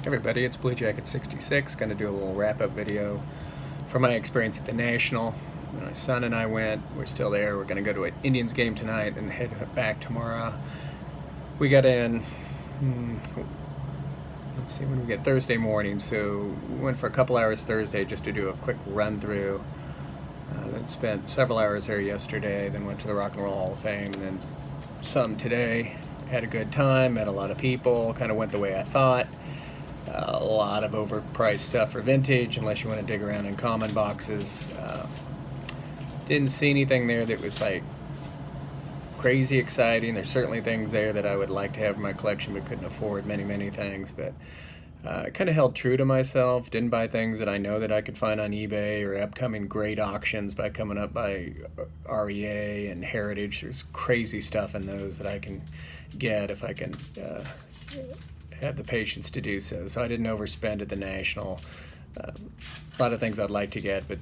Everybody, it's Blue Jacket 66. Going to do a little wrap-up video from my experience at the National. My son and I went. We're still there. We're going to go to an Indians game tonight and head back tomorrow. We got in, let's see, when we get Thursday morning, so we went for a couple hours Thursday just to do a quick run-through. Then spent several hours there yesterday, then went to the Rock and Roll Hall of Fame, and then some today. Had a good time, met a lot of people, kind of went the way I thought. A lot of overpriced stuff for vintage, unless you want to dig around in common boxes. Didn't see anything there that was like crazy exciting. There's certainly things there that I would like to have in my collection but couldn't afford, many things. But I kind of held true to myself, didn't buy things that I know that I could find on eBay or upcoming great auctions by coming up by REA and Heritage. There's crazy stuff in those that I can get if I can have the patience to do so. So I didn't overspend at the National. A lot of things I'd like to get, but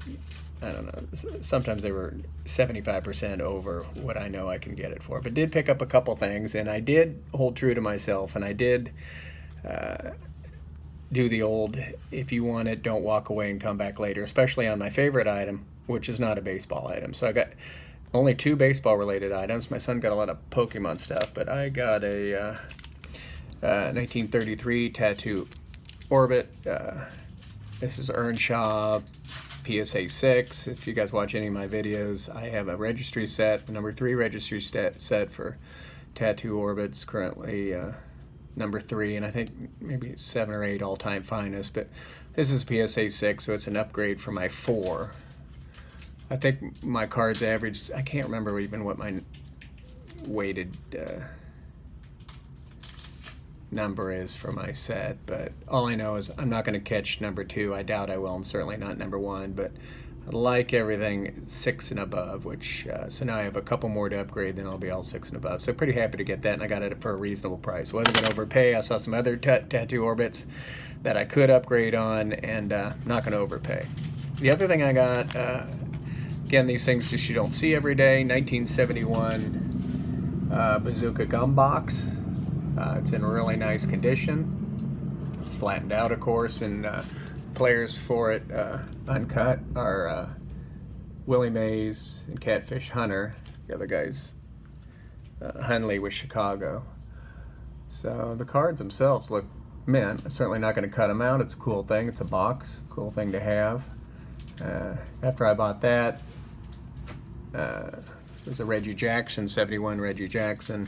I don't know, sometimes they were 75% over what I know I can get it for. But did pick up a couple things, and I did hold true to myself, and I did do the old, if you want it, don't walk away and come back later, especially on my favorite item, which is not a baseball item. So I got only 2 baseball related items. My son got a lot of Pokemon stuff, but I got a 1933 Tattoo Orbit. This is Earnshaw PSA 6. If you guys watch any of my videos, I have a registry set, the number 3 registry set for Tattoo Orbits, currently number 3, and I think maybe 7 or 8 all-time finest, but this is PSA 6, so it's an upgrade from my 4. I think my cards average, I can't remember even what my weighted number is for my set, but all I know is I'm not going to catch number 2. I doubt I will, and certainly not number 1, but I like everything 6 and above, which so now I have a couple more to upgrade, then I'll be all 6 and above. So pretty happy to get that, and I got it for a reasonable price. Wasn't going to overpay. I saw some other Tattoo Orbits that I could upgrade on, and not going to overpay. The other thing I got, again, these things just you don't see every day, 1971 Bazooka Gum Box. It's in really nice condition. It's flattened out, of course, and players for it, uncut, are Willie Mays and Catfish Hunter. The other guy's Hunley with Chicago. So the cards themselves look mint. I'm certainly not going to cut them out. It's a cool thing. It's a box. Cool thing to have. After I bought that, there's a Reggie Jackson, 71 Reggie Jackson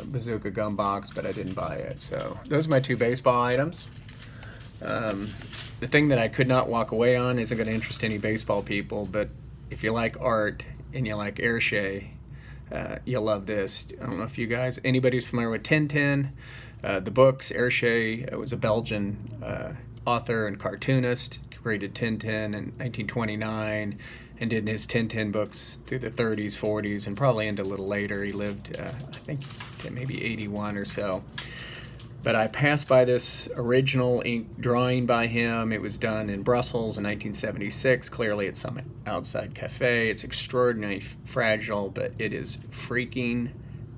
Bazooka Gum Box, but I didn't buy it. So those are my 2 baseball items. The thing that I could not walk away on isn't going to interest any baseball people, but if you like art and you like Hergé, you'll love this. I don't know if you guys, anybody's familiar with Tintin, the books. Hergé was a Belgian author and cartoonist, created Tintin in 1929 and did his Tintin books through the 30s, 40s, and probably into a little later. He lived, I think, to maybe 81 or so. But I passed by this original ink drawing by him. It was done in Brussels in 1976, clearly at some outside cafe. It's extraordinarily fragile, but it is freaking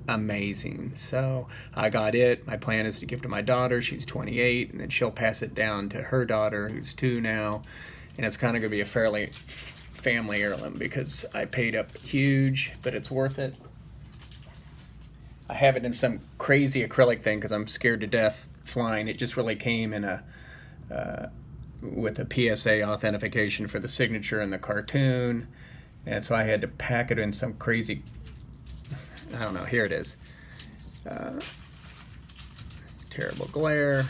amazing. So I got it. My plan is to give it to my daughter. She's 28, and then she'll pass it down to her daughter, who's 2 now. And it's kind of going to be a fairly family heirloom because I paid up huge, but it's worth it. I have it in some crazy acrylic thing because I'm scared to death flying. It just really came in a with a PSA authentication for the signature and the cartoon, and so I had to pack it in some crazy, I don't know, here it is. Terrible glare.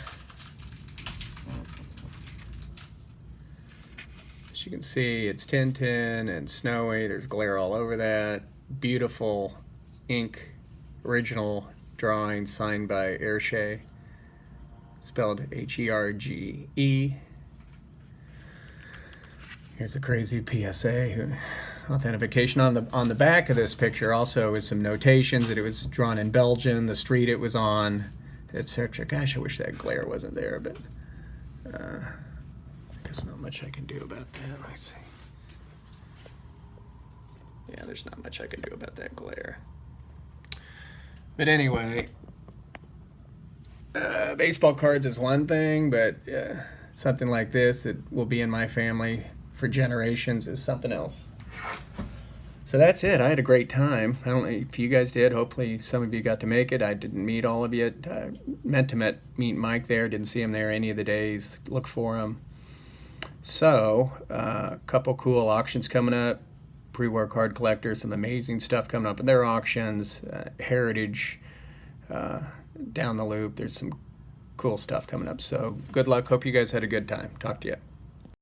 As you can see, it's Tintin and snowy. There's glare all over that. Beautiful ink. Original drawing signed by Hergé, spelled H-E-R-G-E. Here's a crazy PSA authentication. On the back of this picture also is some notations that it was drawn in Belgium, the street it was on, etc. Gosh, I wish that glare wasn't there, but I guess not much I can do about that. Let's see. Yeah, there's not much I can do about that glare. But anyway, Baseball cards is one thing, but something like this that will be in my family for generations is something else. So that's it. I had a great time. I don't know if you guys did. Hopefully some of you got to make it. I didn't meet all of you. Meant to meet Mike there. Didn't see him there any of the days. Look for him. So a couple cool auctions coming up. Pre-war card collectors, some amazing stuff coming up in their auctions. Heritage down the loop. There's some cool stuff coming up. So good luck. Hope you guys had a good time. Talk to you.